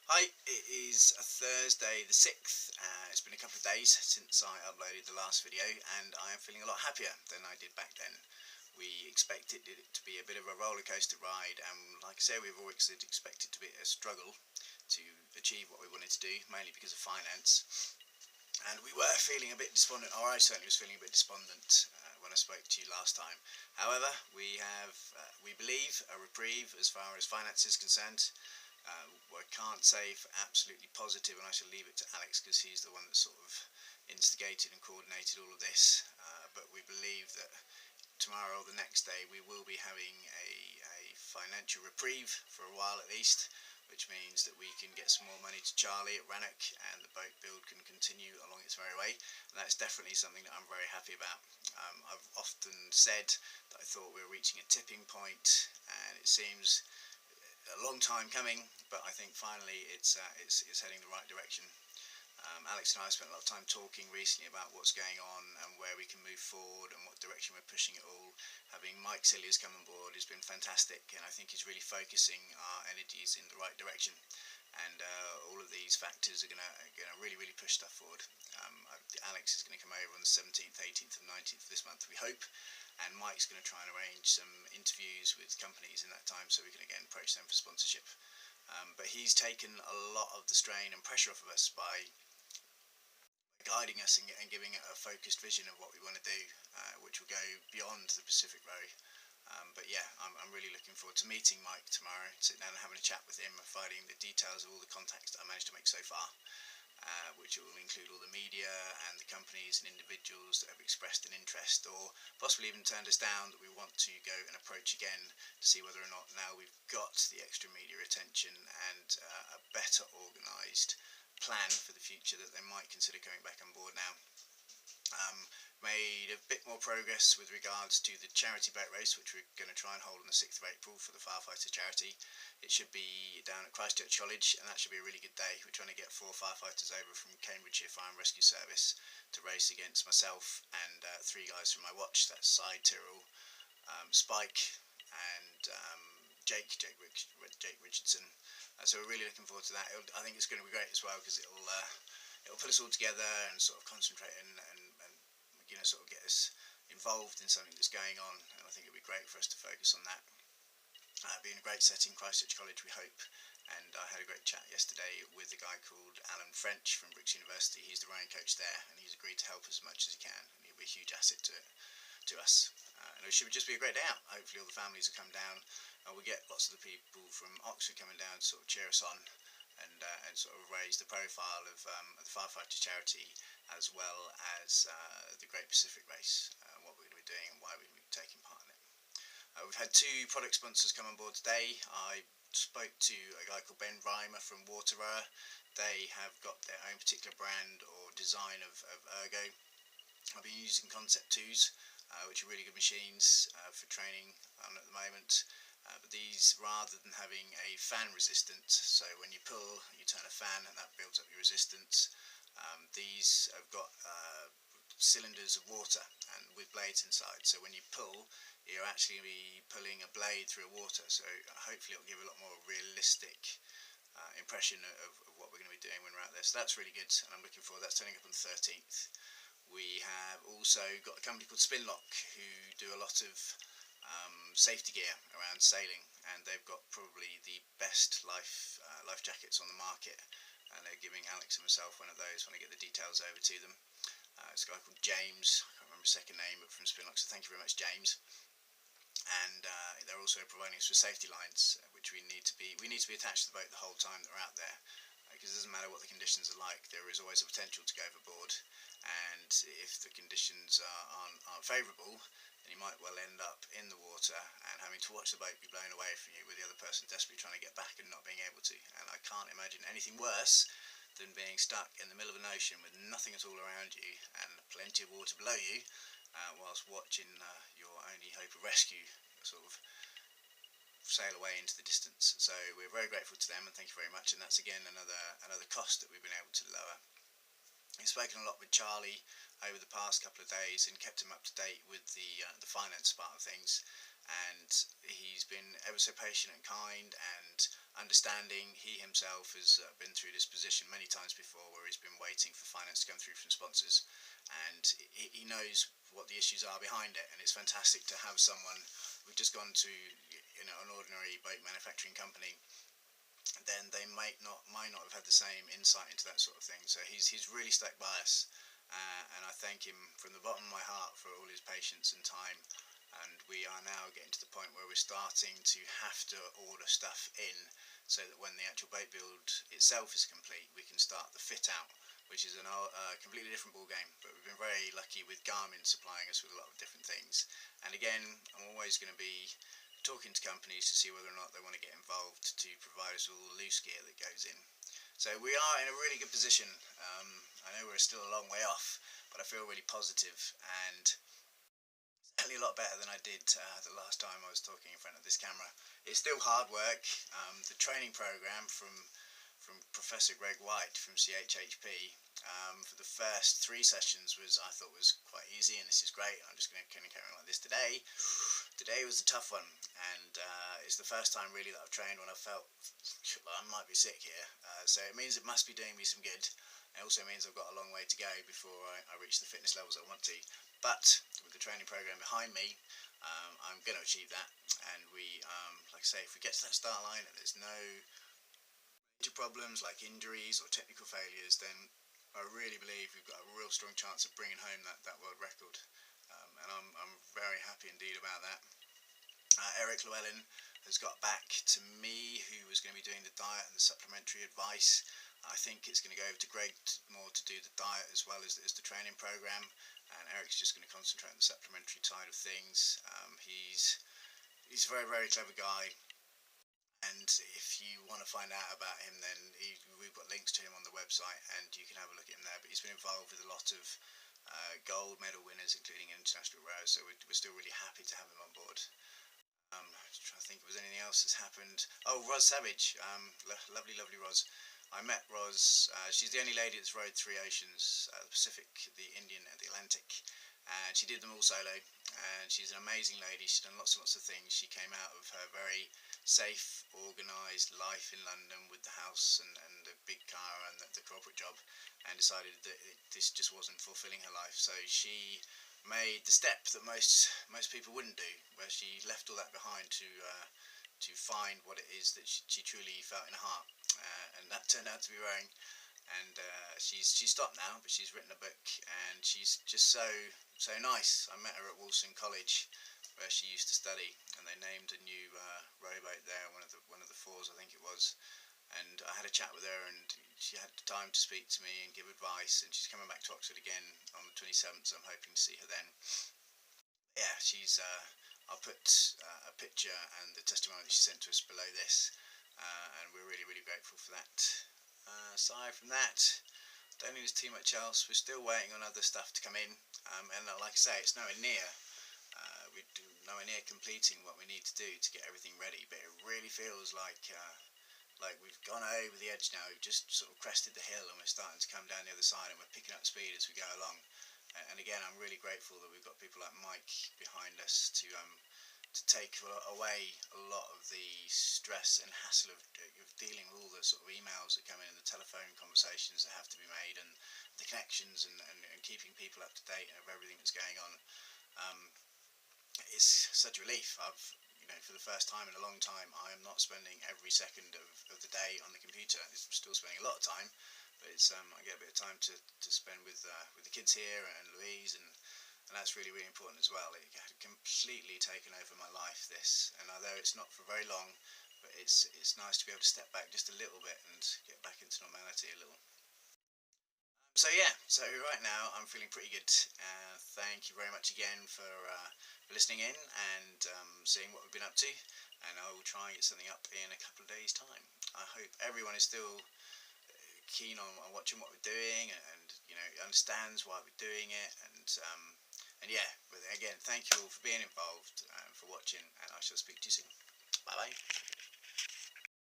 Hi, it is a Thursday the 6th. It's been a couple of days since I uploaded the last video, and I am feeling a lot happier than I did back then. We expected it to be a bit of a roller coaster ride, and like I say, we've always expected to be a struggle to achieve what we wanted to do, mainly because of finance. And we were feeling a bit despondent, or I certainly was feeling a bit despondent when I spoke to you last time. However, we have, we believe, a reprieve as far as finance is concerned. I can't say for absolutely positive, and I shall leave it to Alex because he's the one that sort of instigated and coordinated all of this. But we believe that tomorrow or the next day we will be having a financial reprieve for a while at least, which means that we can get some more money to Charlie at Rannoch and the boat build can continue along its merry way. And that's definitely something that I'm very happy about. I've often said that I thought we were reaching a tipping point, and it seems a long time coming, but I think finally it's heading the right direction. Alex and I have spent a lot of time talking recently about what's going on and where we can move forward and what direction we're pushing it all. Having Mike Cilliers come on board has been fantastic, and I think he's really focusing our energies in the right direction. And all of these factors are going to really push stuff forward. Alex is going to come over on the 17th, 18th and 19th of this month, we hope, and Mike's going to try and arrange some interviews with companies in that time so we can again approach them for sponsorship. But he's taken a lot of the strain and pressure off of us by guiding us and giving a focused vision of what we want to do, which will go beyond the Pacific Row. But yeah, I'm really looking forward to meeting Mike tomorrow, sitting down and having a chat with him, finding the details of all the contacts that I managed to make so far, which will include all the media and the companies and individuals that have expressed an interest or possibly even turned us down that we want to go and approach again to see whether or not now we've got the extra media attention and a better organised plan for the future that they might consider coming back on board now. Made a bit more progress with regards to the charity boat race, which we're going to try and hold on the 6th of April for the Firefighter charity. It should be down at Christchurch College, and that should be a really good day. We're trying to get 4 firefighters over from Cambridgeshire Fire and Rescue Service to race against myself and 3 guys from my watch. That's Cy Tyrrell, Spike and Jake Richardson. So we're really looking forward to that. I think it's going to be great as well because it'll put us all together and sort of concentrate and sort of get us involved in something that's going on, and I think it'll be great for us to focus on that. Being a great setting, Christchurch College, we hope. And I had a great chat yesterday with a guy called Alan French from Brookes University. He's the rowing coach there, and he's agreed to help as much as he can, and he'll be a huge asset to us. And it should just be a great day out. Hopefully all the families will come down, and we'll get lots of the people from Oxford coming down to sort of cheer us on and sort of raise the profile of the Firefighter charity, as well as the Great Pacific Race, what we're going to be doing and why we're going to be taking part in it. We've had 2 product sponsors come on board today. I spoke to a guy called Ben Reimer from Waterower. They have got their own particular brand or design of ergo. I've been using Concept 2s, which are really good machines for training at the moment. But these, rather than having a fan resistance, so when you pull you turn a fan and that builds up your resistance, these have got cylinders of water and with blades inside, so when you pull you're actually going to be pulling a blade through water, so hopefully it'll give a lot more realistic impression of what we're going to be doing when we're out there. So that's really good, and I'm looking forward. That's turning up on the 13th. We have also got a company called Spinlock who do a lot of safety gear around sailing, and they've got probably the best life jackets on the market, and they're giving Alex and myself one of those when I get the details over to them. It's a guy called James, I can't remember his second name, but from Spinlock, so thank you very much, James. And they're also providing us with safety lines, which we need to be attached to the boat the whole time that we're out there, because it doesn't matter what the conditions are like, there is always a potential to go overboard, and if the conditions aren't favourable, then you might well end up in the water and having to watch the boat be blown away from you with the other person desperately trying to get back and not being able to. And I can't imagine anything worse than being stuck in the middle of an ocean with nothing at all around you and plenty of water below you, whilst watching your only hope of rescue sort of sail away into the distance. So we're very grateful to them, and thank you very much. And that's again another cost that we've been able to lower. We've spoken a lot with Charlie over the past couple of days and kept him up to date with the finance part of things, and he's been ever so patient and kind, and understanding. He himself has been through this position many times before, where he's been waiting for finance to come through from sponsors, and he knows what the issues are behind it. And it's fantastic to have someone. We've just gone to an ordinary boat manufacturing company, then they might not have had the same insight into that sort of thing. So he's really stuck by us, and I thank him from the bottom of my heart for all his patience and time. And we are now getting to the point where we're starting to have to order stuff in, so that when the actual boat build itself is complete, we can start the fit out, which is a completely different ball game. But we've been very lucky with Garmin supplying us with a lot of different things. And again, I'm always going to be talking to companies to see whether or not they want to get involved to provide us with all the loose gear that goes in. So we are in a really good position. I know we're still a long way off, but I feel really positive, and certainly a lot better than I did the last time I was talking in front of this camera. It's still hard work. The training program from Professor Greg White from CHHP for the first 3 sessions I thought was quite easy, and this is great. I'm just going to carry on like this today. Today was a tough one, and it's the first time really that I've trained when I felt I might be sick here. So it means it must be doing me some good. It also means I've got a long way to go before I reach the fitness levels I want to. But with the training program behind me, I'm going to achieve that. And we, like I say, if we get to that start line and there's no major problems like injuries or technical failures, then I really believe we've got a real strong chance of bringing home that world record. And I'm very happy indeed about that. Eric Llewellyn has got back to me, who was going to be doing the diet and the supplementary advice. I think it's going to go over to Greg more to do the diet as well as the training program, and Eric's just going to concentrate on the supplementary side of things. He's a very, very clever guy, and if you want to find out about him, then we've got links to him on the website, and you can have a look at him there. But he's been involved with a lot of gold medal winners, including international rows, so we're still really happy to have him on board. I'm trying to think if there's anything else that's happened. Oh, Roz Savage, lovely Roz. I met Roz. She's the only lady that's rowed 3 oceans, the Pacific, the Indian and the Atlantic, and she did them all solo, and she's an amazing lady. She's done lots and lots of things. She came out of her very safe, organised life in London with the house and the big car and the corporate job, and decided that this just wasn't fulfilling her life. So she made the step that most people wouldn't do, where she left all that behind to find what it is that she truly felt in her heart, and that turned out to be rowing. And she's stopped now, but she's written a book, and she's just so nice. I met her at Wolston College, where she used to study, and they named a new rowboat there, one of the 4s I think it was. And I had a chat with her, and she had time to speak to me and give advice, and she's coming back to Oxford again on the 27th, so I'm hoping to see her then. Yeah, I'll put a picture and the testimony that she sent to us below this, and we're really, really grateful for that. Aside from that, don't think there's too much else. We're still waiting on other stuff to come in, and like I say, it's nowhere near completing what we need to do to get everything ready, but it really feels like we've gone over the edge now. We've just sort of crested the hill, and we're starting to come down the other side, and we're picking up speed as we go along. And again, I'm really grateful that we've got people like Mike behind us to take away a lot of the stress and hassle of dealing with all the sort of emails that come in and the telephone conversations that have to be made, and the connections and keeping people up to date of everything that's going on. It's such a relief. For the first time in a long time, I am not spending every second of the day on the computer. I'm still spending a lot of time, but I get a bit of time to spend with the kids here and Louise, and that's really, really important as well. It had completely taken over my life, this, and although it's not for very long, but it's nice to be able to step back just a little bit and get back into normality a little. So yeah, so right now I'm feeling pretty good. Thank you very much again for listening in and seeing what we've been up to, and I will try and get something up in a couple of days' time. I hope everyone is still keen on watching what we're doing, and understands why we're doing it, and yeah, but again, thank you all for being involved and for watching, and I shall speak to you soon. Bye bye.